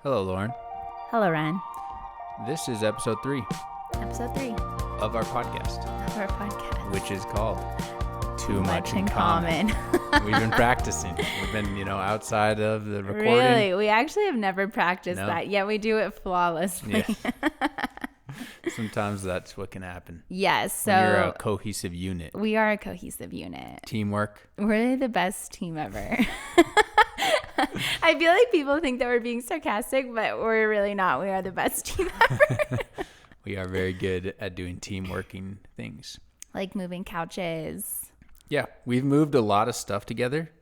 Hello, Lauren. Hello, Ryan. This is episode 3 Episode 3 of our podcast, which is called Too Much in Common. We've been practicing. We've been, outside of the recording. Really? We actually have never practiced that, yet we do it flawlessly. Yeah. Sometimes that's what can happen. Yes. So when you're a cohesive unit. We are a cohesive unit. Teamwork. We're the best team ever. I feel like people think that we're being sarcastic, but we're really not. We are the best team ever. We are very good at doing team working things. Like moving couches. Yeah. We've moved a lot of stuff together.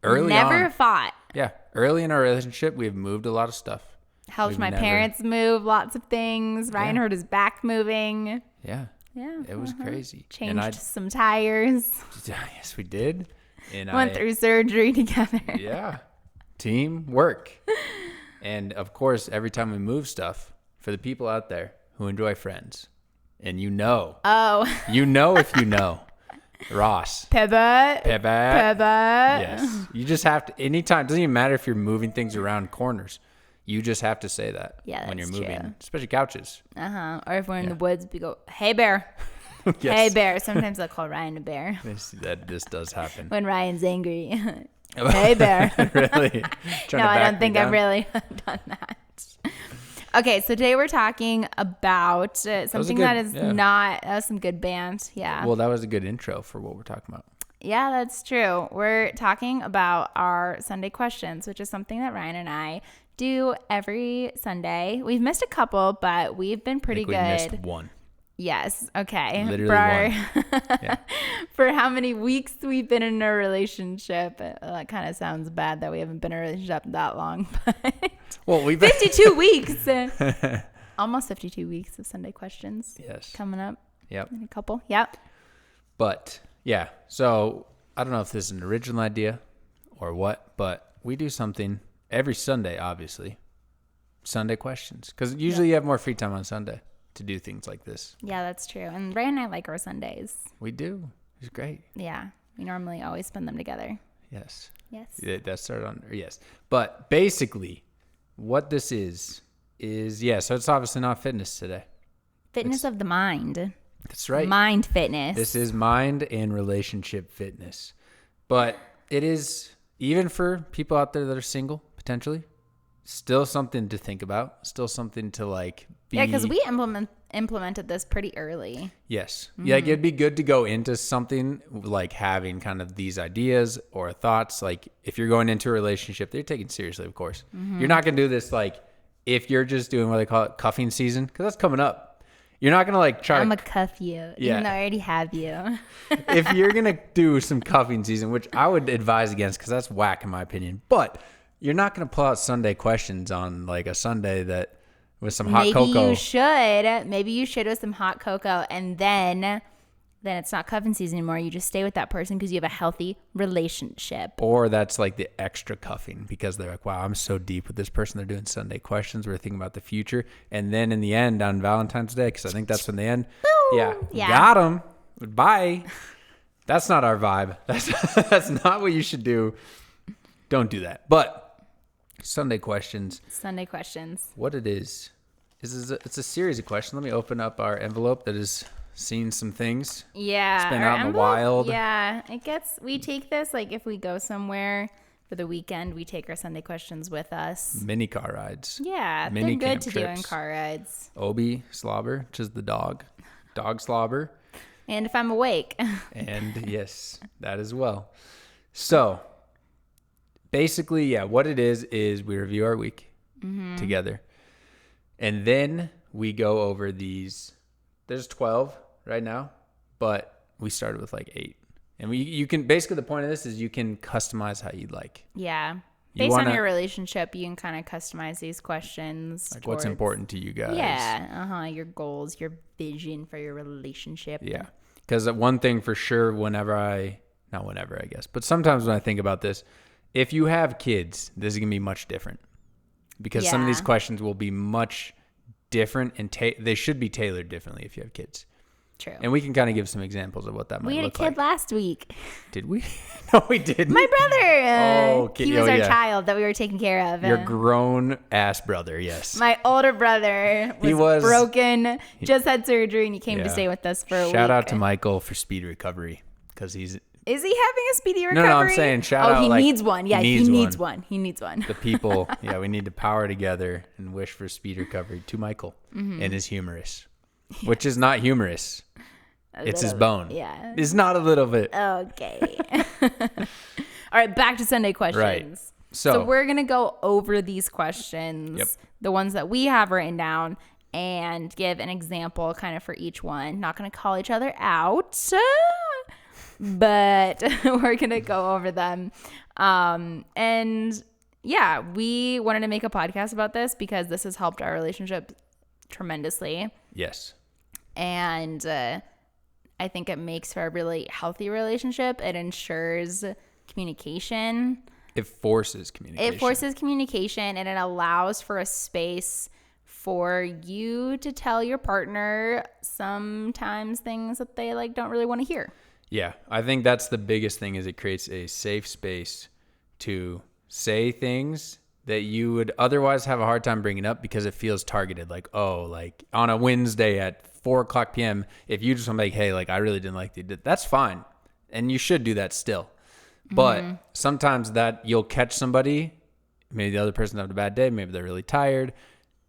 Never fought. Yeah. Early in our relationship, we've moved a lot of stuff. Helped my parents move lots of things. Ryan hurt his back moving. Yeah. Yeah. It was crazy. Changed some tires. Yes, we did. And Went through surgery together. Yeah. Teamwork. And of course, every time we move stuff, for the people out there who enjoy Friends, and if you know, Ross. Pivot. Yes. You just have to, anytime, it doesn't even matter if you're moving things around corners. You just have to say that when you're moving, true. Especially couches. Or if we're in the woods, we go, hey, bear. Yes. Hey, bear. Sometimes I'll call Ryan a bear. This does happen. When Ryan's angry. Hey, bear. Really? No, I don't think I've really done that. Okay, so today we're talking about something that was some good band. Yeah. Well, that was a good intro for what we're talking about. Yeah, that's true. We're talking about our Sunday questions, which is something that Ryan and I do every Sunday. We've missed a couple, but we've been pretty good. We missed one. Yes. Okay. Literally one. Yeah. For how many weeks we've been in a relationship. That kind of sounds bad that we haven't been in a relationship that long. But well, we've 52 weeks. Almost 52 weeks of Sunday questions. Yes. Coming up. Yep. In a couple. Yep. But yeah, so I don't know if this is an original idea or what, but we do something every Sunday, obviously. Sunday questions. Because usually you have more free time on Sunday to do things like this. Yeah, that's true. And Ray and I like our Sundays. We do. It's great. Yeah. We normally always spend them together. Yes. Yes. That started on, yes. But basically, what this is, so it's obviously not fitness today. Fitness of the mind. That's right. Mind fitness. This is mind and relationship fitness. But it is, even for people out there that are single, potentially, still something to think about. Still something to be. Yeah, because we implemented this pretty early. Yes. Mm-hmm. Yeah, it'd be good to go into something like having kind of these ideas or thoughts. Like if you're going into a relationship, they're taken seriously, of course. Mm-hmm. You're not going to do this if you're just doing what they call it cuffing season, because that's coming up. You're not going to I'm going to cuff you, even though I already have you. If you're going to do some cuffing season, which I would advise against because that's whack in my opinion, but you're not going to pull out Sunday questions on a Sunday that with some hot cocoa. Maybe you should with some hot cocoa, and then it's not cuffing season anymore. You just stay with that person because you have a healthy relationship. Or that's the extra cuffing because they're wow, I'm so deep with this person. They're doing Sunday questions. We're thinking about the future. And then in the end on Valentine's Day, because I think that's when they end. Yeah. Got them. Bye. That's not our vibe. That's not what you should do. Don't do that. But Sunday questions. What it is it's a series of questions. Let me open up our envelope that has seen some things. Yeah. It's been out in the wild. Yeah. We take this, if we go somewhere for the weekend, we take our Sunday questions with us. Mini car rides. Yeah. Mini they're good camp to trips. do in car rides. Obi slobber, which is the dog slobber. And if I'm awake. And yes, that as well. So basically, what it is we review our week together. And then we go over these. There's 12 right now, but we started with 8. And you can, basically the point of this is you can customize how you'd like. Yeah. Based on your relationship, you can kind of customize these questions. What's important to you guys. Yeah. Your goals, your vision for your relationship. Yeah. Because one thing for sure, but sometimes when I think about this, if you have kids, this is going to be much different. Because some of these questions will be much different and they should be tailored differently if you have kids. True. And we can kind of give some examples of what that might We had a look like. kid last week. Did we? No, we didn't. My brother. Okay. He was our child that we were taking care of. Your grown ass brother, yes. My older brother was broken, just had surgery, and he came to stay with us for a week. Shout out to Michael for speedy recovery because he's... Is he having a speedy recovery? No, I'm saying shout out. Oh, he like, needs one. Yeah, he needs one. He needs one. The people, we need to power together and wish for speedy recovery to Michael and his humerus, which is not humerus. It's his bone. Yeah. It's not a little bit. Okay. All right, back to Sunday questions. Right. So we're going to go over these questions, the ones that we have written down, and give an example kind of for each one. Not going to call each other out, but we're going to go over them. And yeah, we wanted to make a podcast about this because this has helped our relationship tremendously. Yes. And I think it makes for a really healthy relationship. It ensures communication. It forces communication. And it allows for a space for you to tell your partner sometimes things that they don't really want to hear. Yeah, I think that's the biggest thing is it creates a safe space to say things that you would otherwise have a hard time bringing up because it feels targeted. Like on a Wednesday at 4:00 p.m., if you just want to make, hey, I really didn't like that, that's fine. And you should do that still. But sometimes that you'll catch somebody, maybe the other person had a bad day, maybe they're really tired.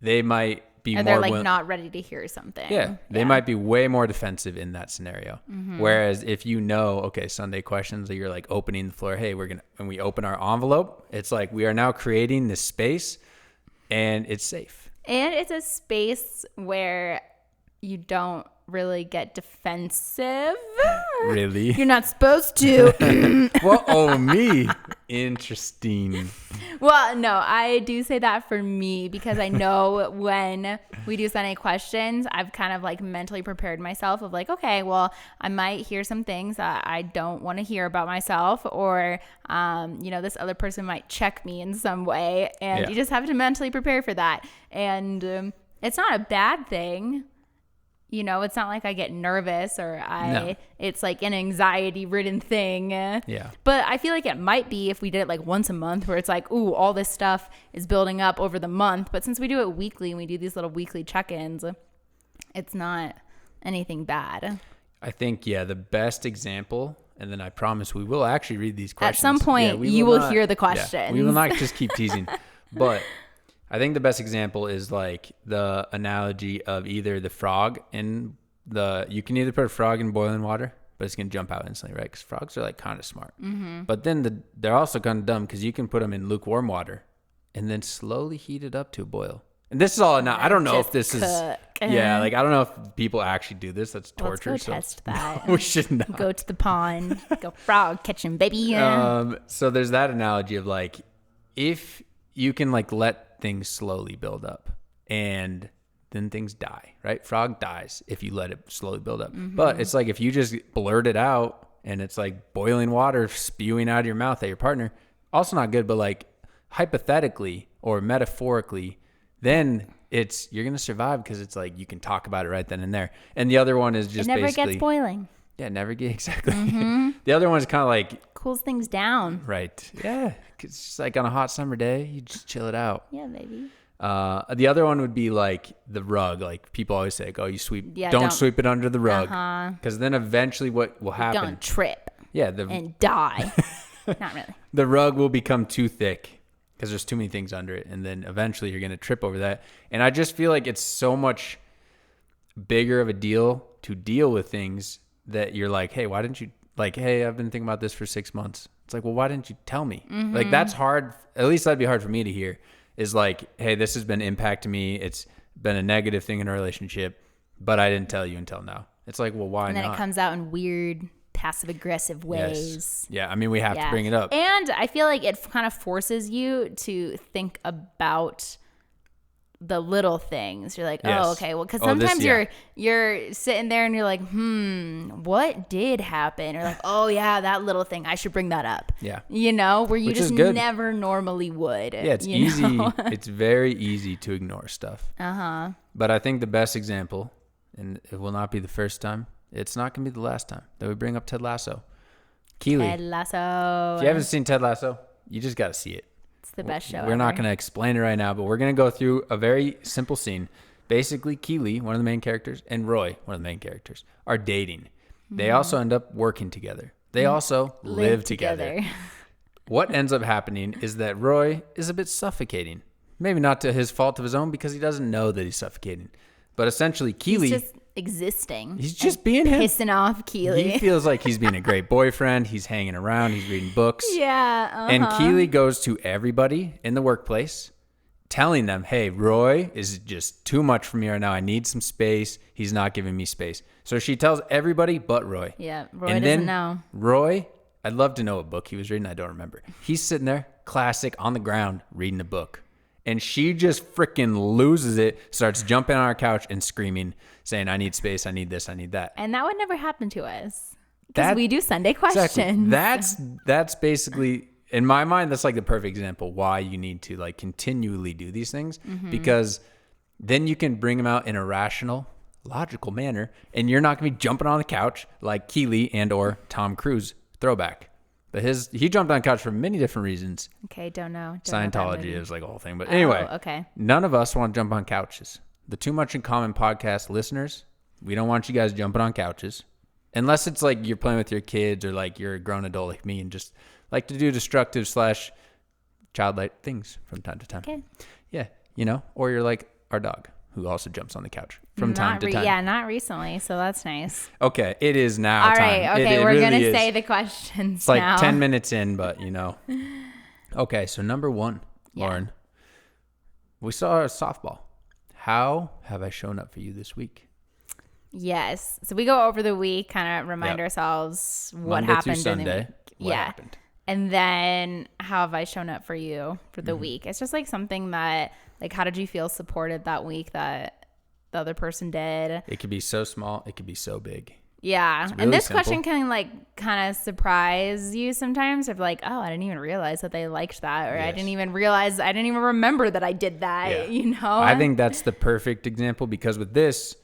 They might be they're not ready to hear something. Yeah, they might be way more defensive in that scenario. Whereas if okay, Sunday questions, you're opening the floor. Hey, when we open our envelope, it's we are now creating this space and it's safe. And it's a space where you don't really get defensive. Really? You're not supposed to. Well, me. Interesting. Well, no, I do say that for me because I know when we do Sunday questions, I've kind of mentally prepared myself of okay, well, I might hear some things that I don't want to hear about myself, or, this other person might check me in some way, and you just have to mentally prepare for that. And it's not a bad thing. It's not I get nervous or it's an anxiety-ridden thing. Yeah. But I feel it might be if we did it once a month where it's ooh, all this stuff is building up over the month. But since we do it weekly and we do these little weekly check-ins, it's not anything bad. I think, the best example, and then I promise we will actually read these questions. At some point, you will hear the questions. Yeah, we will not just keep teasing. But I think the best example is the analogy of either the frog in you can either put a frog in boiling water, but it's going to jump out instantly, right? Because frogs are kind of smart. Mm-hmm. But then they're also kind of dumb because you can put them in lukewarm water and then slowly heat it up to a boil. And this is all now. I don't know if this is. Yeah, I don't know if people actually do this. That's torture. Let's go test that. We should not. Go to the pond. Go frog catching, baby. So there's that analogy of if you can let things slowly build up and then things die, right? Frog dies if you let it slowly build up. Mm-hmm. But it's if you just blurt it out and it's boiling water spewing out of your mouth at your partner, also not good, but hypothetically or metaphorically, then you're going to survive because it's you can talk about it right then and there. And the other one is just it never gets boiling. Yeah, never get exactly. Mm-hmm. The other one is kind of cools things down. Right. Yeah. It's just on a hot summer day, you just chill it out. Yeah, baby. The other one would be the rug. People always say, you sweep, don't sweep it under the rug. Because then eventually what will happen? Don't trip. Yeah. And die. Not really. The rug will become too thick because there's too many things under it. And then eventually you're going to trip over that. And I just feel it's so much bigger of a deal to deal with things that you're hey, why didn't you, hey, I've been thinking about this for 6 months. It's well, why didn't you tell me? Mm-hmm. That's hard. At least that'd be hard for me to hear is hey, this has been impacting me. It's been a negative thing in a relationship, but I didn't tell you until now. It's well, why not? And then it comes out in weird passive aggressive ways. Yes. Yeah. I mean, we have to bring it up. And I feel it kind of forces you to think about the little things. You're oh, okay. Well, because sometimes you're sitting there and you're what did happen? Or oh yeah, that little thing. I should bring that up. Yeah. Where you just never normally would. Yeah, it's easy. It's very easy to ignore stuff. Uh-huh. But I think the best example, and it will not be the first time, it's not going to be the last time that we bring up Ted Lasso. Keely. Ted Lasso. If you haven't seen Ted Lasso, you just got to see it. It's the best show We're ever. not going to explain it right now, but we're going to go through a very simple scene. Basically, Keely, one of the main characters, and Roy, one of the main characters, are dating. They also end up working together. They also live together. What ends up happening is that Roy is a bit suffocating. Maybe not to his fault of his own because he doesn't know that he's suffocating. But essentially, Keely... He's just existing. He's just being him. Pissing off Keely. He feels like he's being a great boyfriend. He's hanging around. He's reading books. Yeah. And Keely goes to everybody in the workplace telling them, hey, Roy is just too much for me right now. I need some space. He's not giving me space. So she tells everybody but Roy. Yeah, Roy doesn't know. Roy, I'd love to know what book he was reading. I don't remember. He's sitting there, classic, on the ground, reading a book. And she just freaking loses it, starts jumping on our couch and screaming, saying, I need space, I need this, I need that. And that would never happen to us. Because we do Sunday questions. Exactly. That's basically, in my mind, that's like the perfect example why you need to like continually do these things. Because then you can bring them out in a rational, logical manner. And you're not going to be jumping on the couch like Keely and or Tom Cruise throwback. But he jumped on the couch for many different reasons. Okay, don't know. Scientology is like a whole thing. But anyway, okay. None of us want to jump on couches. The Too Much in Common podcast listeners, we don't want you guys jumping on couches. Unless it's like you're playing with your kids or like you're a grown adult like me and just like to do destructive / childlike things from time to time. Okay. Yeah, or you're like our dog who also jumps on the couch from time to time. Yeah, not recently, so that's nice. Okay, it is now All time. right, okay, we're really going to say the questions It's like now. 10 minutes in, but Okay, so number 1, Lauren. We saw a softball. How have I shown up for you this week? Yes. So we go over the week, kind of remind ourselves what Monday happened through Sunday, in the week. what happened. And then how have I shown up for you for the week? It's just like something that, like, how did you feel supported that week that the other person did? It could be so small. It could be so big. Yeah. Really and this simple. question can like kind of surprise you sometimes of like, oh, I didn't even realize that they liked that. Or I didn't even remember that I did that, I think that's the perfect example because with this,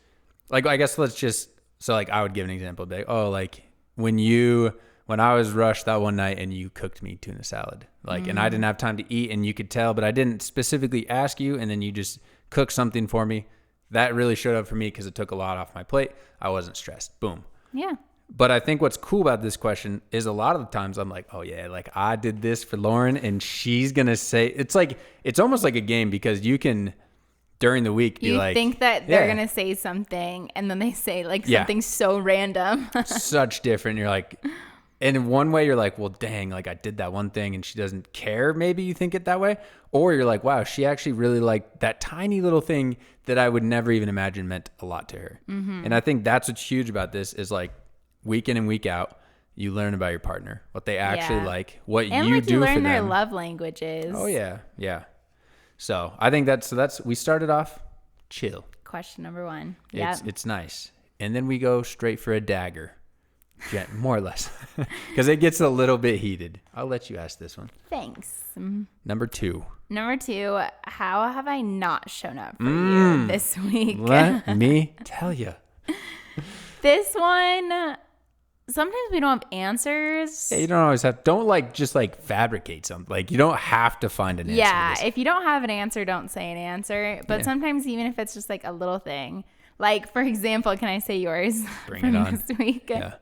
like, I guess I would give an example. Like when I was rushed that one night and you cooked me tuna salad, like, and I didn't have time to eat and you could tell, but I didn't specifically ask you. And then you just cooked something for me. That really showed up for me because it took a lot off my plate. I wasn't stressed. Boom. Yeah. But I think what's cool about this question is a lot of the times I'm like, oh yeah, like I did this for Lauren and she's going to say, it's almost like a game because you can during the week be you like. You think that they're going to say something and then they say like something so random. Such different. You're like, and in one way you're like, well, dang, like I did that one thing and she doesn't care. Maybe you think it that way. Or you're like, wow, she actually really liked that tiny little thing that I would never even imagine meant a lot to her. And I think that's what's huge about this is like week in and week out, you learn about your partner, what they actually like, what and you like do you for learn them. their love languages. Oh yeah. Yeah. So I think we started off chill. Question number 1. It's nice. And then we go straight for a dagger. Yeah, more or less, because it gets a little bit heated. I'll let you ask this one. Thanks. Number 2, how have I not shown up for you this week? Let me tell you. This one, sometimes we don't have answers. Yeah, you don't always just fabricate something. Like you don't have to find an answer. Yeah, if you don't have an answer, don't say an answer. But sometimes even if it's just like a little thing. Like, for example, can I say yours? Bring it on. This week? Yeah.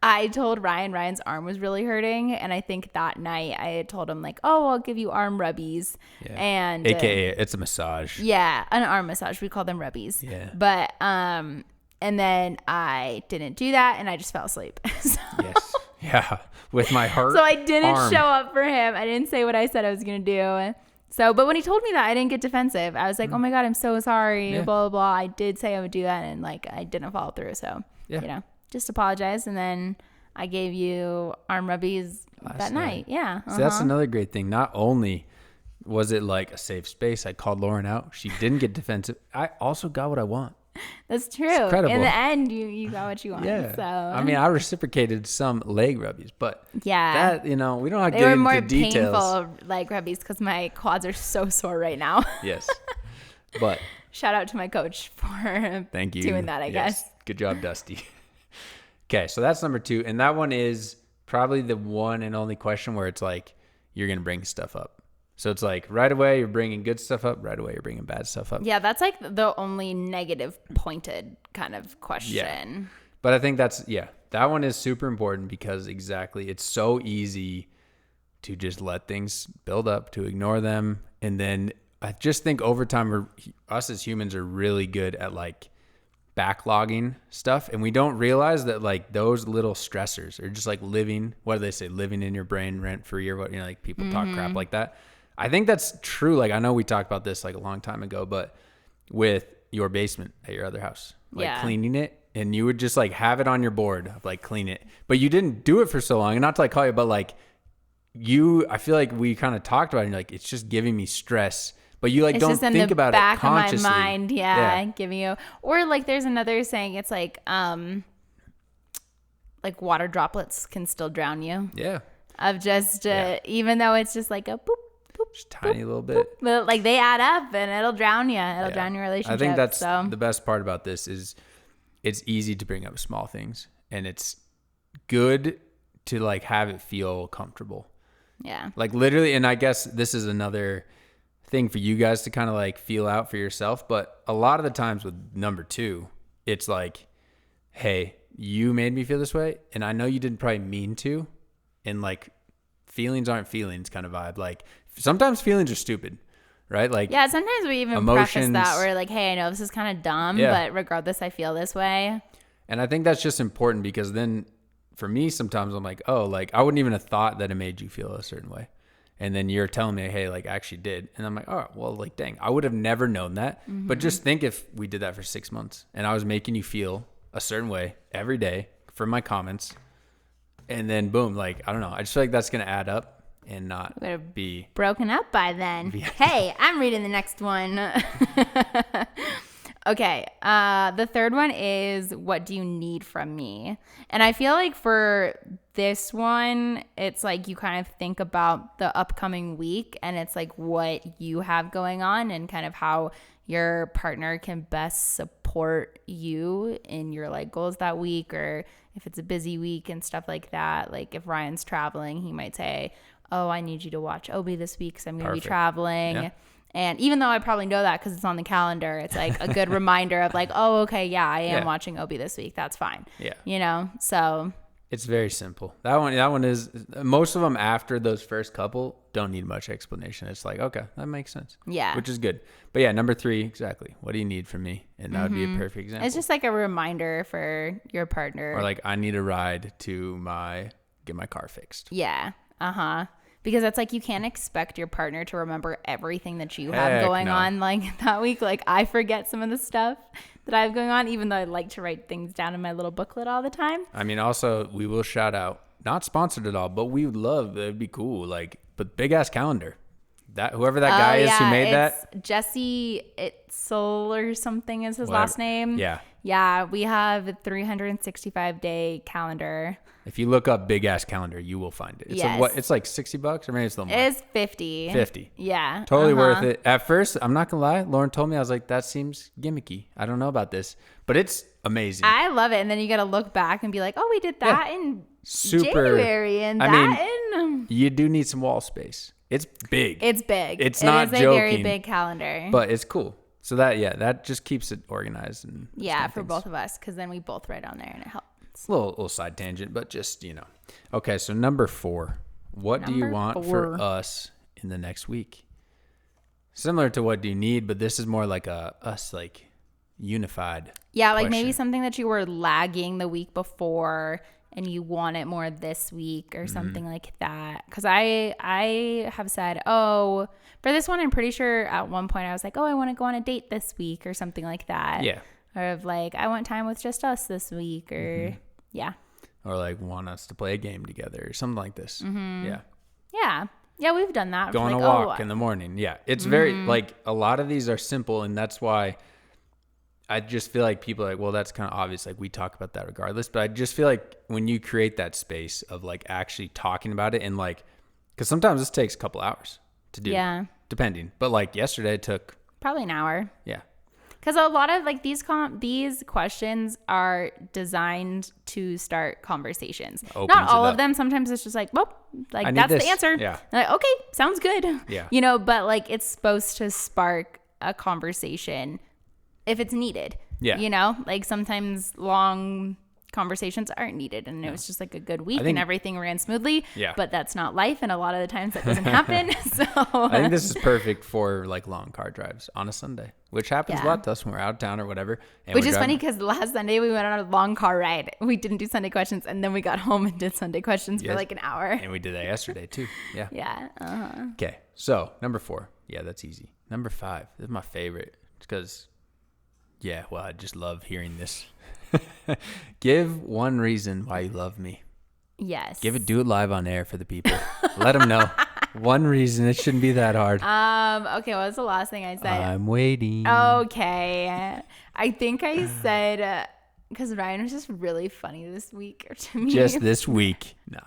I told Ryan's arm was really hurting. And I think that night I had told him like, oh, I'll give you arm rubbies. Yeah. And AKA it's a massage. Yeah. An arm massage. We call them rubbies. Yeah. But, and then I didn't do that and I just fell asleep. Yes. Yeah. With my heart. So I didn't show up for him. I didn't say what I said I was going to do. So, but when he told me that, I didn't get defensive. I was like, oh my God, I'm so sorry, blah, blah, blah. I did say I would do that, and like, I didn't follow through. So, just apologize. And then I gave you arm rubbies that night. Yeah. So that's another great thing. Not only was it like a safe space, I called Lauren out. She didn't get defensive. I also got what I want. That's true. It's incredible. In the end, you got what you want. Yeah. So I mean, I reciprocated some leg rubbies, but yeah, that, we don't have to they get were more into details. painful leg rubbies because my quads are so sore right now. Yes. But shout out to my coach for thank you doing that, I guess. Good job, Dusty. Okay, so that's number 2. And that one is probably the one and only question where it's like, you're going to bring stuff up. So it's like right away you're bringing good stuff up, right away you're bringing bad stuff up. Yeah, that's like the only negative pointed kind of question. Yeah. But I think that one is super important because exactly, it's so easy to just let things build up, to ignore them. And then I just think over time, us as humans are really good at like backlogging stuff. And we don't realize that like those little stressors are just like living, what do they say? Living in your brain rent free or what, like people talk crap like that. I think that's true. Like I know we talked about this like a long time ago, but with your basement at your other house, like cleaning it, and you would just like have it on your board of like clean it, but you didn't do it for so long. And not to like call you, but like I feel like we kind of talked about it and like, it's just giving me stress, but you like, don't think about it consciously. Of my mind. Yeah. Giving you, or like there's another saying, it's like water droplets can still drown you. Yeah. Of just, even though it's just like a boop, just tiny little bit, but like they add up and it'll drown you. It'll drown your relationship. I think that's the best part about this is it's easy to bring up small things, and it's good to like have it feel comfortable. Yeah. Like literally, and I guess this is another thing for you guys to kind of like feel out for yourself. But a lot of the times with number 2, it's like, hey, you made me feel this way, and I know you didn't probably mean to, and like feelings aren't feelings kind of vibe. Like sometimes feelings are stupid, right? Like sometimes we even preface that we're like, hey, I know this is kind of dumb, but regardless, I feel this way. And I think that's just important because then for me, sometimes I'm like, oh, like I wouldn't even have thought that it made you feel a certain way. And then you're telling me, hey, like I actually did. And I'm like, oh, well, like, dang, I would have never known that. But just think if we did that for 6 months and I was making you feel a certain way every day from my comments. And then boom, like, I don't know. I just feel like that's going to add up and not be broken up by then. Hey, I'm reading the next one. Okay. The third one is, what do you need from me? And I feel like for this one, it's like you kind of think about the upcoming week and it's like what you have going on and kind of how your partner can best support you in your like goals that week, or if it's a busy week and stuff like that. Like if Ryan's traveling, he might say, oh, I need you to watch Obi this week because I'm going to be traveling. Yeah. And even though I probably know that because it's on the calendar, it's like a good reminder of like, oh, okay, yeah, I am watching Obi this week. That's fine. Yeah. You know, so. It's very simple. That one is, most of them after those first couple don't need much explanation. It's like, okay, that makes sense. Yeah. Which is good. But yeah, number 3, exactly. What do you need from me? And that would be a perfect example. It's just like a reminder for your partner. Or like, I need a ride to get my car fixed. Yeah. Because that's like, you can't expect your partner to remember everything that you have going on like that week. Like I forget some of the stuff that I have going on, even though I like to write things down in my little booklet all the time. I mean, also we will shout out, not sponsored at all, but we would love, it'd be cool. Like, but big ass calendar. That whoever that guy is who made that. Jesse Itzel or something is his last name. Yeah. Yeah. We have a 365-day calendar. If you look up big ass calendar, you will find it. It's it's like $60 or maybe it's a little more. It's 50. 50. Yeah. Totally worth it. At first, I'm not gonna lie, Lauren told me, I was like, that seems gimmicky. I don't know about this, but it's amazing. I love it. And then you got to look back and be like, oh, we did that in January and in. You do need some wall space. It's big. It's big. It's not joking. It is a very big calendar. But it's cool. So that just keeps it organized. And for both of us, because then we both write on there and it helps. A little side tangent, but just, Okay, so number 4. What do you want for us in the next week? Similar to what do you need, but this is more like us like unified. Yeah, like maybe something that you were lagging the week before and you want it more this week or something like that. Because I have said, oh, for this one, I'm pretty sure at one point I was like, oh, I want to go on a date this week or something like that. Yeah. Or of like, I want time with just us this week or Or like want us to play a game together or something like this. Yeah. Yeah. Yeah, we've done that. Go on a walk in the morning. Yeah. It's very like a lot of these are simple, and that's why I just feel like people are like, well, that's kind of obvious. Like we talk about that regardless, but I just feel like when you create that space of like actually talking about it and like, because sometimes this takes a couple hours to do. Yeah. Depending. But like yesterday it took probably an hour. Yeah. Because a lot of like these questions are designed to start conversations. Not all of them. Sometimes it's just like, well, like that's the answer. Yeah. Like, okay, sounds good. Yeah. You know, but like it's supposed to spark a conversation if it's needed. Yeah. You know, like sometimes long conversations aren't needed, and it was just like a good week and everything ran smoothly. Yeah. But that's not life, and a lot of the times that doesn't happen. So I think this is perfect for like long car drives on a Sunday, which happens a lot to us when we're out of town or whatever. Which is funny because last Sunday we went on a long car ride. We didn't do Sunday questions, and then we got home and did Sunday questions for like an hour. And we did that yesterday too. Yeah. Yeah. Okay. So number 4. Yeah, that's easy. Number 5. This is my favorite because, I just love hearing this. Give one reason why you love me. Yes. Do it live on air for the people. Let them know. One reason. It shouldn't be that hard. Okay, what was the last thing I said? I'm waiting. Okay. I think I said, because Ryan was just really funny this week to me. Just this week. No.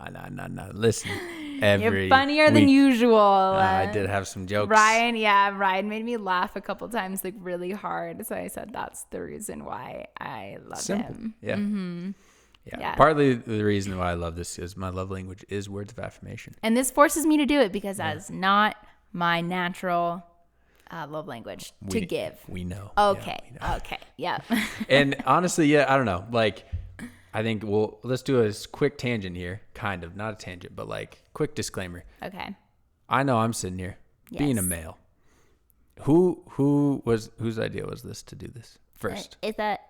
Listen. You're funnier than usual. I did have some jokes. Ryan made me laugh a couple times, like really hard. So I said that's the reason why I love him. Yeah. Mm-hmm. Yeah. Partly the reason why I love this is my love language is words of affirmation. And this forces me to do it because that's not my natural love language to give. We know. Okay. Yeah, we know. Okay. Yeah. And honestly, I don't know. Like, I think let's do a quick tangent here. Kind of. Not a tangent, but like quick disclaimer. Okay. I know I'm sitting here being a male. Whose idea was this to do this first? Is that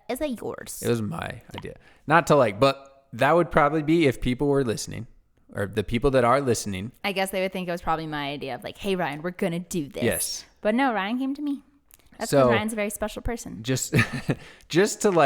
yours? It was my idea. Not to but that would probably be if people were listening, or the people that are listening. I guess they would think it was probably my idea of like, hey, Ryan, we're going to do this. Yes. But no, Ryan came to me. That's because Ryan's a very special person. Just to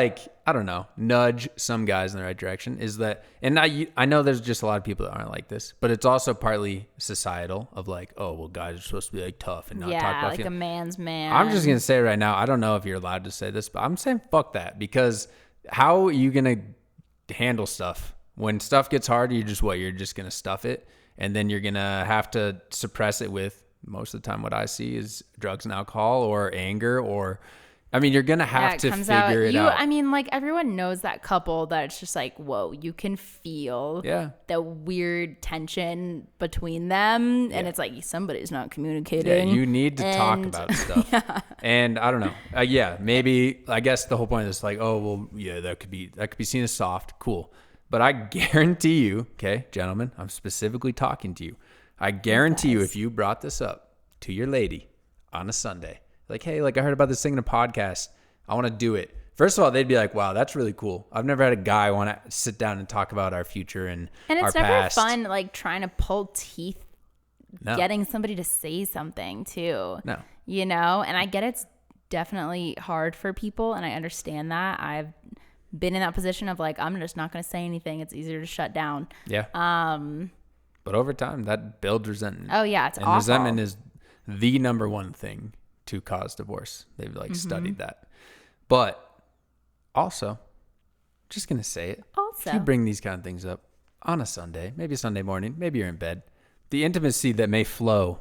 I don't know, nudge some guys in the right direction is that, and I know there's just a lot of people that aren't like this, but it's also partly societal of like, oh, well, guys are supposed to be like tough and not talk about like a man's man. I'm just going to say right now, I don't know if you're allowed to say this, but I'm saying fuck that, because how are you going to handle stuff when stuff gets hard? You're just going to stuff it, and then you're going to have to suppress it with, most of the time what I see is drugs and alcohol or anger, or you're going to have to figure it out. Like everyone knows that couple that it's just like, whoa, you can feel the weird tension between them. And it's like, somebody's not communicating. Yeah, you need to talk about stuff. And I don't know. Maybe, I guess the whole point is like, oh, well, that could be seen as soft. Cool. But I guarantee you, okay, gentlemen, I'm specifically talking to you. I guarantee you, if you brought this up to your lady on a Sunday, like, hey, like I heard about this thing in a podcast, I want to do it. First of all, they'd be like, wow, that's really cool. I've never had a guy want to sit down and talk about our future and our past. And it's never fun, like trying to pull teeth, getting somebody to say something too. No. You know, and I get it's definitely hard for people, and I understand that. I've been in that position of like, I'm just not going to say anything. It's easier to shut down. Yeah. But over time, that builds resentment. Oh, yeah, it's awful. Resentment is the number one thing to cause divorce. They've studied that. But also, just going to say it. Also, if you bring these kind of things up on a Sunday, maybe a Sunday morning, maybe you're in bed, the intimacy that may flow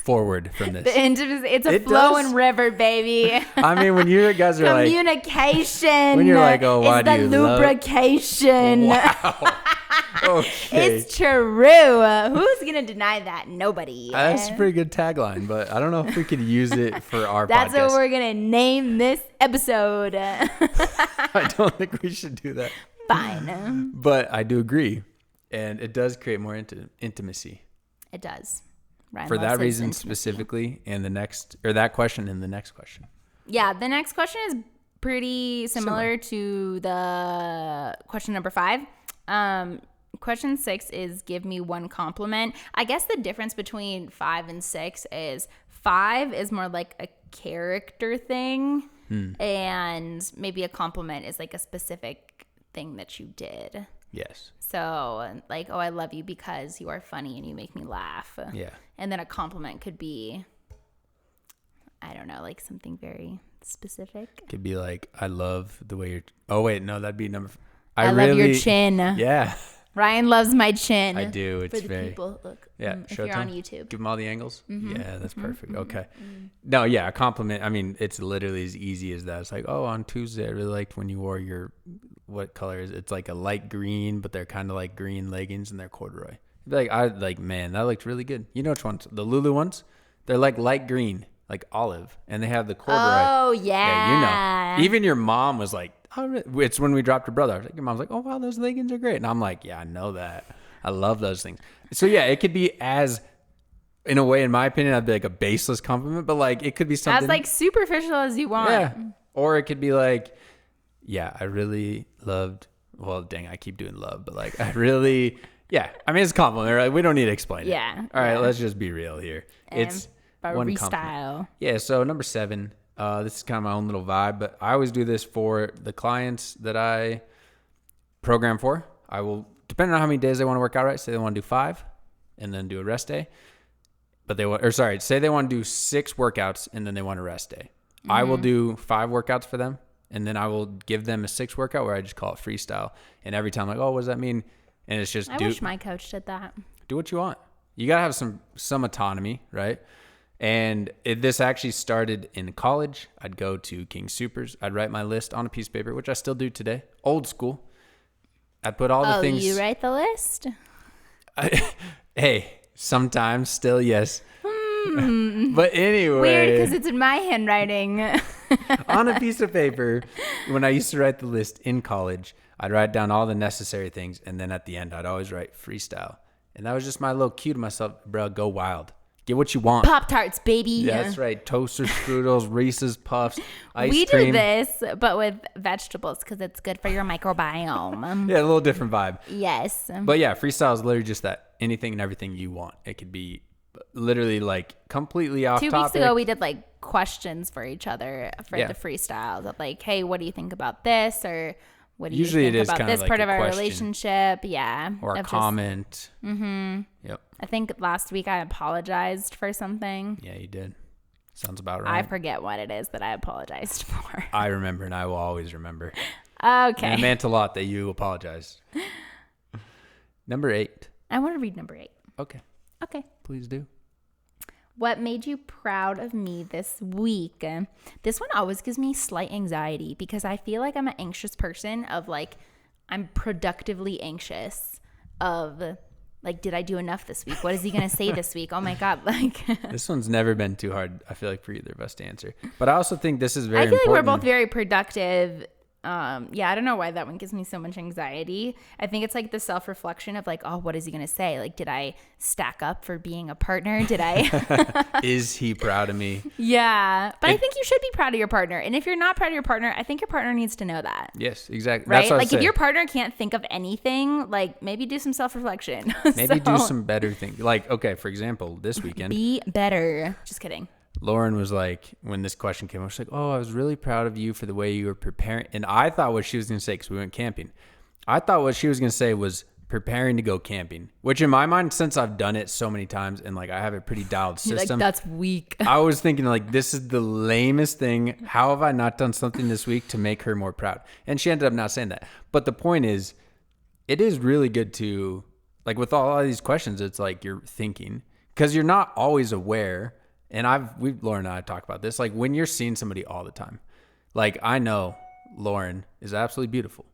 forward from this. The intimacy, it's a flowing river, baby. When you guys are like communication. When you're like, oh, why do you love lubrication? Wow. Okay. It's true. Who's gonna deny that? Nobody. That's a pretty good tagline, but I don't know if we could use it for our That's podcast. what we're gonna name this episode. I don't think we should do that. Fine. But I do agree, and it does create more intimacy. It does. Ryan for that reason intimacy. Specifically, and that question and the next question. Yeah, the next question is pretty similar to the question number 5. Question 6 is give me one compliment. I guess the difference between 5 and 6 is 5 is more like a character thing, and maybe a compliment is like a specific thing that you did. Yes. So like, oh, I love you because you are funny and you make me laugh. Yeah. And then a compliment could be, I don't know, like something very specific. Could be like, I love the way you're. Oh wait, no, that'd be number. I love your chin. Yeah. Ryan loves my chin. I do. It's For the very people, look. Yeah, if you're Showtime. on YouTube. Give them all the angles. Mm-hmm. Yeah, that's perfect. Mm-hmm. Okay. No, yeah, a compliment. I mean, it's literally as easy as that. It's like, oh, on Tuesday, I really liked when you wore your, what color is it? It's like a light green, but they're kind of like green leggings and they're corduroy. Man, that looked really good. You know which ones? The Lulu ones? They're like light green, like olive, and they have the corduroy. Oh, yeah. Yeah, you know. Even your mom was like, oh, it's when we dropped her brother. I was like, your mom's like, oh, wow, those leggings are great. And I'm like, yeah, I know that. I love those things. So yeah, it could be as, in a way, in my opinion, I'd be like a baseless compliment, but like it could be something as like superficial as you want. Yeah. Or it could be like, yeah, I really loved. Well, dang, I keep doing love, but like I really, yeah. I mean, it's a compliment. Right? We don't need to explain it. Yeah. All right, let's just be real here. It's one compliment. Freestyle. Yeah. So number 7. This is kind of my own little vibe, but I always do this for the clients that I program for. I will, depending on how many days they want to work out, right? Say they want to do 5 and then do a rest day. But say they want to do 6 workouts and then they want a rest day. Mm-hmm. I will do 5 workouts for them. And then I will give them a 6th workout where I just call it freestyle. And every time like, oh, what does that mean? And it's just I wish my coach did that. Do what you want. You got to have some autonomy, right? And this actually started in college. I'd go to King Supers. I'd write my list on a piece of paper, which I still do today. Old school. I'd put all the things. Oh, you write the list? Hey, sometimes still, yes. But anyway. Weird, because it's in my handwriting. On a piece of paper, when I used to write the list in college, I'd write down all the necessary things. And then at the end, I'd always write freestyle. And that was just my little cue to myself, bro, go wild. Get what you want. Pop-Tarts, baby. Yeah, that's right. Toaster strudels, Reese's Puffs, ice we cream. do this, but with vegetables because it's good for your microbiome. Yeah, a little different vibe. Yes. But yeah, freestyle is literally just that. Anything and everything you want. It could be literally like completely off topic. 2 weeks ago, we did like questions for each other for the freestyles of like, hey, what do you think about this? Or what do you think about this part of our relationship? Yeah. Or a comment. Mm-hmm. Yep. I think last week I apologized for something. Yeah, you did. Sounds about right. I forget what it is that I apologized for. I remember, and I will always remember. Okay. And it meant a lot that you apologized. Number 8. I want to read number 8. Okay. Please do. What made you proud of me this week? This one always gives me slight anxiety because I feel like I'm an anxious person of like, I'm productively anxious of like, did I do enough this week? What is he going to say this week? Oh my God. Like this one's never been too hard, I feel like, for either of us to answer. But I also think this is very important. I feel important. like we're both very productive. Yeah, I don't know why that one gives me so much anxiety. I think it's like the self-reflection of like, oh, what is he going to say? Like, did I stack up for being a partner? Did I? Is he proud of me? Yeah. But I think you should be proud of your partner. And if you're not proud of your partner, I think your partner needs to know that. Yes, exactly. Right? That's what like if your partner can't think of anything, like maybe do some self-reflection. Maybe do some better things. Like, okay, for example, this weekend. Be better. Just kidding. Lauren was like, when this question came up, she's like, oh, I was really proud of you for the way you were preparing. And I thought what she was going to say, because we went camping, I thought what she was going to say was preparing to go camping, which in my mind, since I've done it so many times and like I have a pretty dialed system. Like, that's weak. I was thinking like, this is the lamest thing. How have I not done something this week to make her more proud? And she ended up not saying that. But the point is, it is really good to, like with all of these questions, it's like you're thinking, because you're not always aware. And Lauren and I talk about this, like when you're seeing somebody all the time, like I know Lauren is absolutely beautiful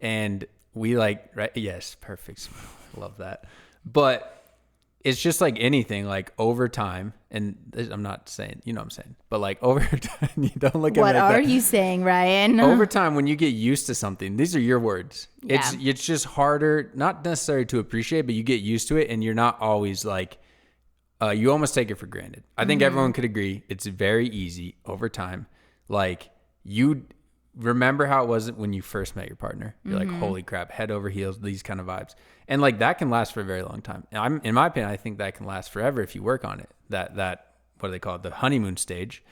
and we like, right? Yes. Perfect smile. Love that. But it's just like anything, like over time, and I'm not saying, you know what I'm saying, but like over time, you don't look at me like that. What are you saying, Ryan? Over time, when you get used to something, these are your words. Yeah. It's just harder, not necessarily to appreciate, but you get used to it and you're not always like, you almost take it for granted. I think everyone could agree. It's very easy over time. Like you remember how it was when you first met your partner. You're like, holy crap, head over heels, these kind of vibes. And like that can last for a very long time. And in my opinion, I think that can last forever if you work on it. That what do they call it? The honeymoon stage.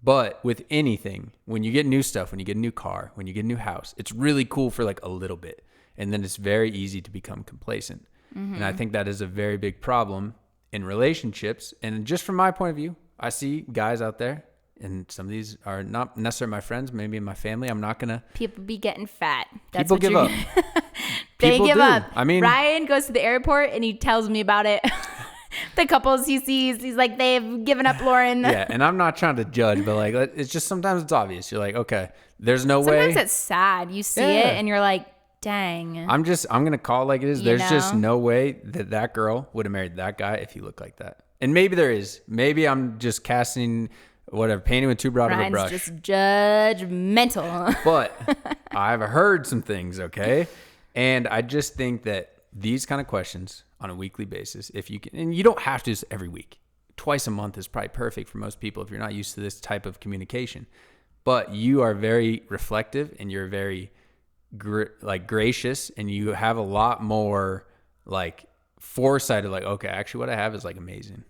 But with anything, when you get new stuff, when you get a new car, when you get a new house, it's really cool for like a little bit. And then it's very easy to become complacent. And I think that is a very big problem in relationships. And just from my point of view, I see guys out there, and some of these are not necessarily my friends, maybe in my family. I'm not gonna. People be getting fat. People give up. They give up. I mean, Ryan goes to the airport and he tells me about it. The couples he sees, he's like, they've given up Lauren. Yeah, and I'm not trying to judge, but like, it's just sometimes it's obvious. You're like, okay, there's no way. Sometimes it's sad. You see it and you're like, dang. I'm gonna call it like it is. There's just no way that girl would have married that guy if he looked like that. And maybe there is. Maybe I'm just casting painting with too broad of a brush. Ryan's just judgmental. But I've heard some things, okay? And I just think that these kind of questions on a weekly basis, if you can, and you don't have to just every week. Twice a month is probably perfect for most people if you're not used to this type of communication. But you are very reflective and you're very gracious, and you have a lot more like foresight of like, okay, actually what I have is like amazing.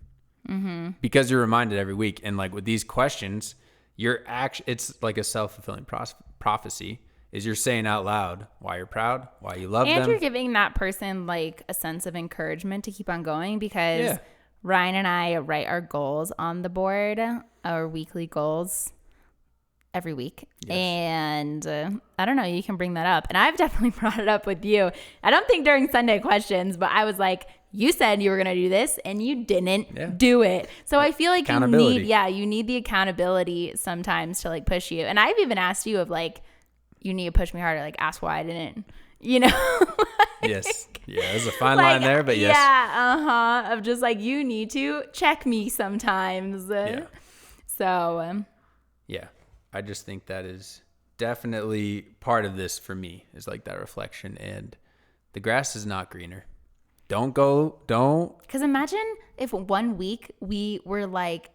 Mm-hmm. Because you're reminded every week. And like with these questions, it's like a self-fulfilling prophecy. Is you're saying out loud why you're proud, why you love them. And you're giving that person like a sense of encouragement to keep on going, because Ryan and I write our goals on the board, our weekly goals every week. Yes. And I don't know, you can bring that up. And I've definitely brought it up with you. I don't think during Sunday questions, but I was like, you said you were going to do this and you didn't do it. So I feel like you need the accountability sometimes to like push you. And I've even asked you of like, you need to push me harder, like ask why I didn't, Yes. Yeah, there's a fine line there, but yes. Yeah, of just like, you need to check me sometimes. Yeah. So. Yeah, I just think that is definitely part of this for me, is like that reflection, and the grass is not greener. Don't. Because imagine if 1 week we were like,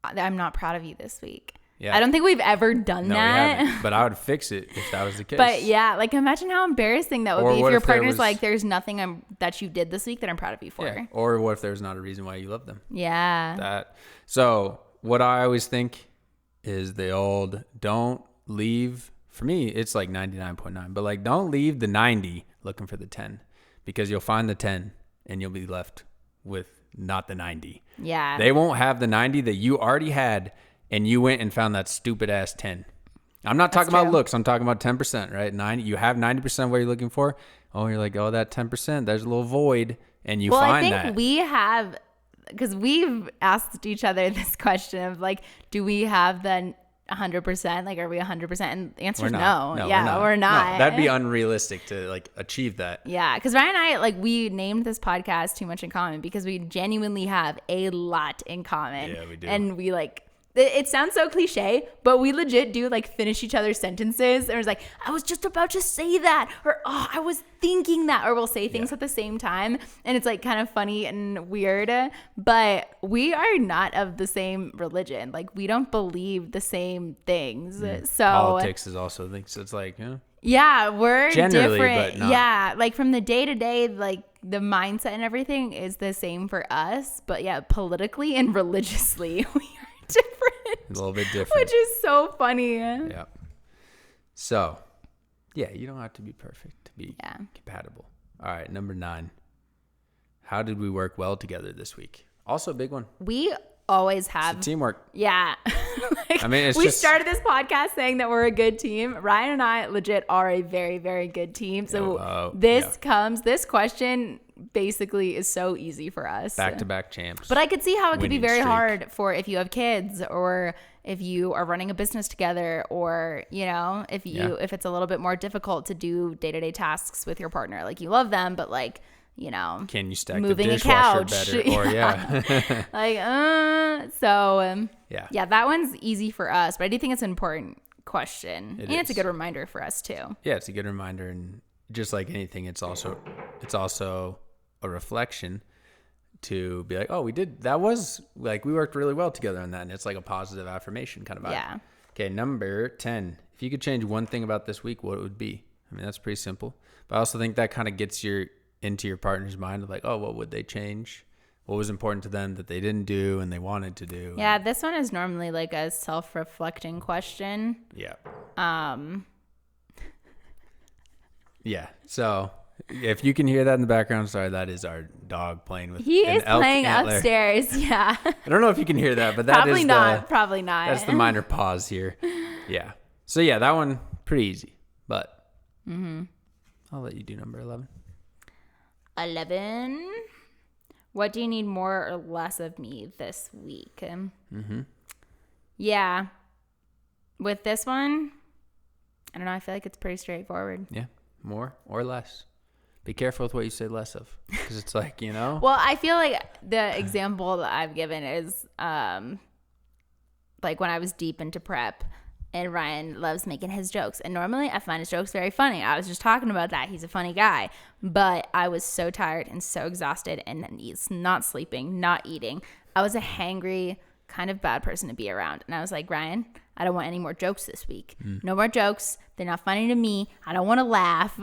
I'm not proud of you this week. Yeah. I don't think we've ever done that. We haven't, but I would fix it if that was the case. But yeah, like imagine how embarrassing that would be if your partner's like, there's nothing that you did this week that I'm proud of you for. Yeah. Or what if there's not a reason why you love them? Yeah. So what I always think is the old, don't leave. For me, it's like 99.9, but like don't leave the 90 looking for the 10, because you'll find the 10 and you'll be left with not the 90. Yeah. They won't have the 90 that you already had, and you went and found that stupid ass 10. I'm not talking about looks. I'm talking about 10%, right? 90. You have 90% of what you're looking for. Oh, you're like, oh, that 10%, there's a little void, and you find that. Well, I think we have, because we've asked each other this question of like, do we have the 100%? Like, are we 100%? And the answer is no. Yeah, we're not. No, that'd be unrealistic to like achieve that. Yeah, because Ryan and I, like, we named this podcast Too Much in Common because we genuinely have a lot in common. Yeah, we do. And we like, it sounds so cliche, but we legit do like finish each other's sentences. And it was like, I was just about to say that, or oh, I was thinking that, or we'll say things at the same time. And it's like kind of funny and weird, but we are not of the same religion. Like, we don't believe the same things. So politics is also things. It's like, yeah, we're generally different. But not. Yeah, like from the day to day, like the mindset and everything is the same for us. But yeah, politically and religiously, we are different. A little bit different. Which is so funny. Yeah. So, yeah, you don't have to be perfect to be compatible. All right, number 9. How did we work well together this week? Also a big one. We always have teamwork. Yeah. I mean, we started this podcast saying that we're a good team. Ryan and I legit are a very, very good team. So this question basically is so easy for us. Back-to-back champs. But I could see how it could be very hard for if you have kids, or if you are running a business together, or, if it's a little bit more difficult to do day-to-day tasks with your partner. Like, you love them, but like, can you stack moving the dishwasher a couch better? Or yeah, that one's easy for us, but I do think it's an important question. It's a good reminder for us too. Yeah, it's a good reminder, and just like anything, it's also a reflection to be like, oh, we worked really well together on that, and it's like a positive affirmation kind of vibe. Yeah. Okay, number 10. If you could change one thing about this week, what it would be? I mean, that's pretty simple, but I also think that kind of gets into your partner's mind of like, oh, what would they change? What was important to them that they didn't do and they wanted to do? Yeah, this one is normally like a self-reflecting question. Yeah. Yeah. So if you can hear that in the background, sorry, that is our dog playing with He is playing antler upstairs. Yeah. I don't know if you can hear that, but that probably not. Probably not. That's the minor pause here. Yeah. So yeah, that one pretty easy, but I'll let you do number 11. 11. What do you need more or less of me this week? Yeah. With this one, I don't know. I feel like it's pretty straightforward. Yeah. More or less. Be careful with what you say less of. Because it's like, Well, I feel like the example that I've given is like when I was deep into prep and Ryan loves making his jokes. And normally I find his jokes very funny. I was just talking about that. He's a funny guy. But I was so tired and so exhausted and he's not sleeping, not eating. I was a hangry, kind of bad person to be around. And I was like, Ryan, I don't want any more jokes this week. No more jokes. They're not funny to me. I don't want to laugh.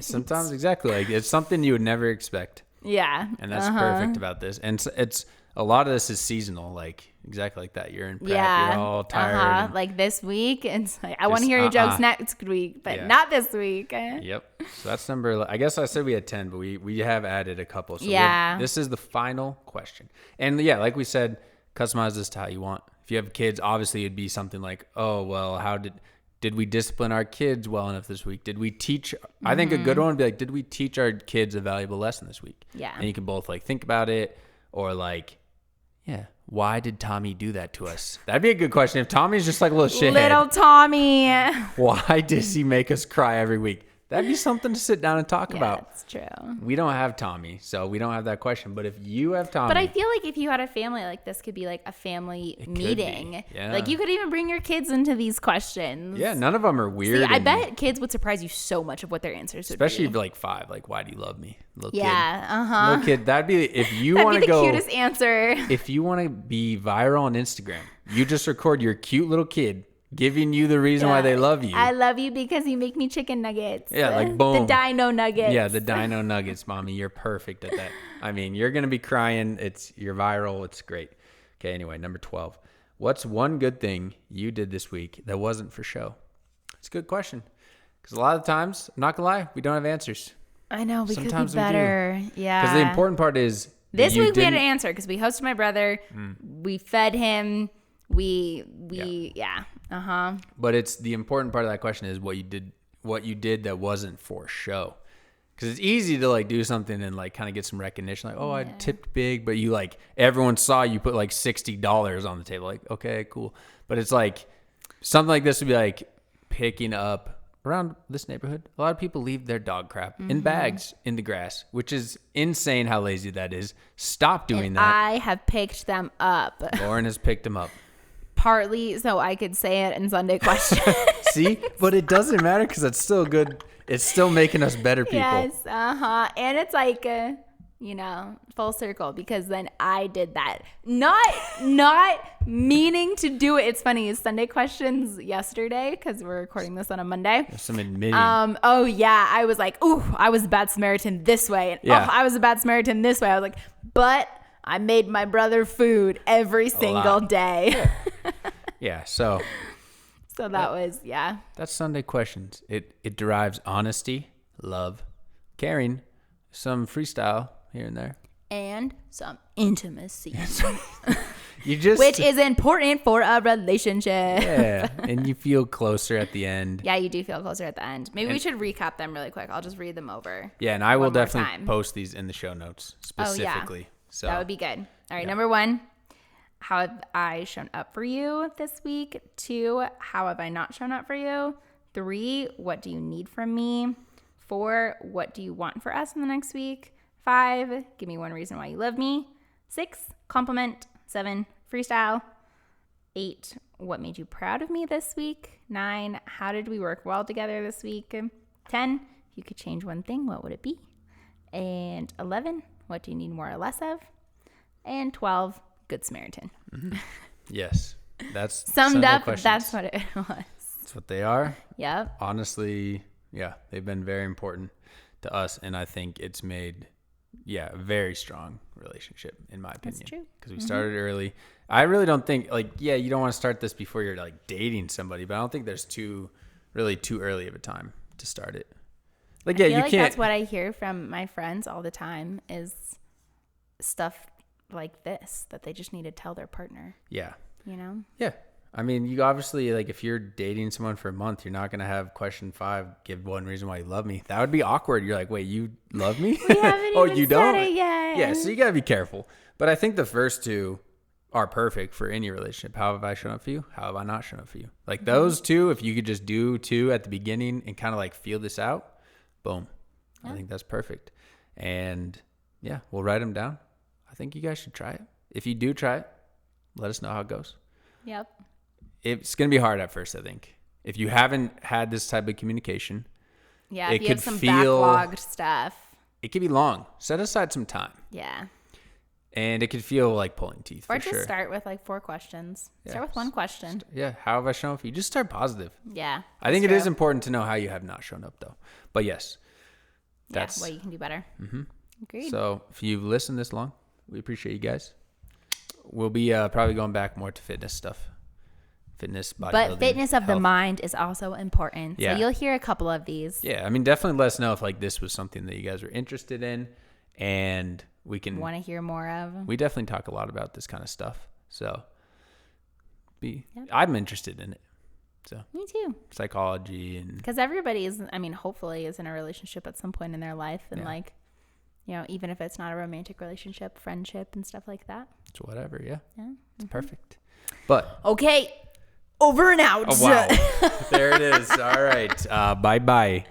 Sometimes, exactly. Like, it's something you would never expect. Yeah. And that's perfect about this. And it's a lot of this is seasonal, like exactly like that. You're in prep, you're all tired. Like this week, it's like, I want to hear your jokes next week, but not this week. Yep. So that's number, I guess I said we had 10, but we have added a couple. So this is the final question. And yeah, like we said, customize this to how you want. If you have kids, obviously it'd be something like, oh, well, how did we discipline our kids well enough this week? Did we teach? I think a good one would be like, did we teach our kids a valuable lesson this week? Yeah. And you can both like think about it, or like, yeah, why did Tommy do that to us? That'd be a good question. If Tommy's just like a little shithead. Little Tommy. Why does he make us cry every week? That'd be something to sit down and talk about. That's true. We don't have Tommy, so we don't have that question. But if you have Tommy. But I feel like if you had a family, like this could be like a family meeting. Yeah. Like you could even bring your kids into these questions. Yeah, none of them are weird. See, I bet kids would surprise you so much of what their answers would be. Especially if like 5, like, why do you love me? Little kid. Little kid. That'd be, if you want to go. That'd be the cutest answer. If you want to be viral on Instagram, you just record your cute little kid giving you the reason why they love you. I love you because you make me chicken nuggets. Yeah, like boom. The dino nuggets. Yeah, the dino nuggets, mommy. You're perfect at that. I mean, you're going to be crying. You're viral. It's great. Okay, anyway, number 12. What's one good thing you did this week that wasn't for show? It's a good question. Because a lot of times, I'm not going to lie, we don't have answers. I know, we Sometimes could be better. Yeah. Because the important part is this week we had an answer because we hosted my brother. We fed him. But it's the important part of that question is what you did that wasn't for show. Because it's easy to like do something and like kind of get some recognition. Like, oh, I tipped big, but you like, everyone saw you put like $60 on the table. Like, okay, cool. But it's like, something like this would be like picking up around this neighborhood. A lot of people leave their dog crap in bags in the grass, which is insane how lazy that is. Stop doing that. I have picked them up. Lauren has picked them up. Partly so I could say it in Sunday questions. See? But it doesn't matter because it's still good. It's still making us better people. Yes, and it's like, full circle because then I did that. Not meaning to do it. It's funny. It's Sunday questions yesterday because we're recording this on a Monday. There's some admitting. Oh, yeah. I was like, ooh, I was a bad Samaritan this way. And I was a bad Samaritan this way. I was like, but I made my brother food every single day. Yeah, so that was, that's Sunday questions. It derives honesty, love, caring, some freestyle here and there, and some intimacy. Which is important for a relationship. Yeah, and you feel closer at the end. Yeah, you do feel closer at the end. Maybe we should recap them really quick. I'll just read them over. Yeah, and I will definitely post these in the show notes specifically. Oh, yeah. So that would be good. All right, number 1, how have I shown up for you this week? 2, how have I not shown up for you? 3, what do you need from me? 4, what do you want for us in the next week? 5, give me one reason why you love me. 6, compliment. 7, freestyle. 8, what made you proud of me this week? 9, how did we work well together this week? 10, if you could change one thing, what would it be? And 11, what do you need more or less of? And 12, Good Samaritan. Mm-hmm. Yes. That's summed up. That's what it was. That's what they are. Yep. Honestly, yeah, they've been very important to us. And I think it's made, a very strong relationship, in my opinion. That's true. Because we started early. I really don't think, you don't want to start this before you're like dating somebody, but I don't think there's too early of a time to start it. I feel like that's what I hear from my friends all the time is stuff like this that they just need to tell their partner. Yeah. You know? Yeah. I mean, you obviously, like, if you're dating someone for a month, you're not going to have question 5, give one reason why you love me. That would be awkward. You're like, wait, you love me? We haven't Oh, even you said don't? it yet. Yeah, so you got to be careful. But I think the first 2 are perfect for any relationship. How have I shown up for you? How have I not shown up for you? Like, those 2, if you could just do 2 at the beginning and kind of like feel this out, boom. Yeah. I think that's perfect. And yeah, we'll write them down. I think you guys should try it. If you do try it, let us know how it goes. Yep. It's going to be hard at first, I think. If you haven't had this type of communication, yeah, if you have some backlogged stuff. It could be long. Set aside some time. Yeah. And it could feel like pulling teeth, or for just sure. start with like 4 questions. Yeah. Start with 1 question. Yeah. How have I shown up for you? Just start positive. Yeah. I think it is important to know how you have not shown up, though. But yes. That's what you can do better. Mm-hmm. Agreed. So if you've listened this long, we appreciate you guys. We'll be probably going back more to fitness stuff. Fitness, bodybuilding, but fitness of health. the mind is also important. Yeah. So you'll hear a couple of these. Yeah. I mean, definitely let us know if like this was something that you guys were interested in, and we can want to hear more of. We definitely talk a lot about this kind of stuff. So I'm interested in it. So me too. Psychology and because everybody is, I mean, hopefully is in a relationship at some point in their life, and like, you know, even if it's not a romantic relationship, friendship and stuff like that. It's whatever. Yeah. It's Mm-hmm. perfect. But okay. Over and out. Oh, wow. There it is. All right. Bye-bye.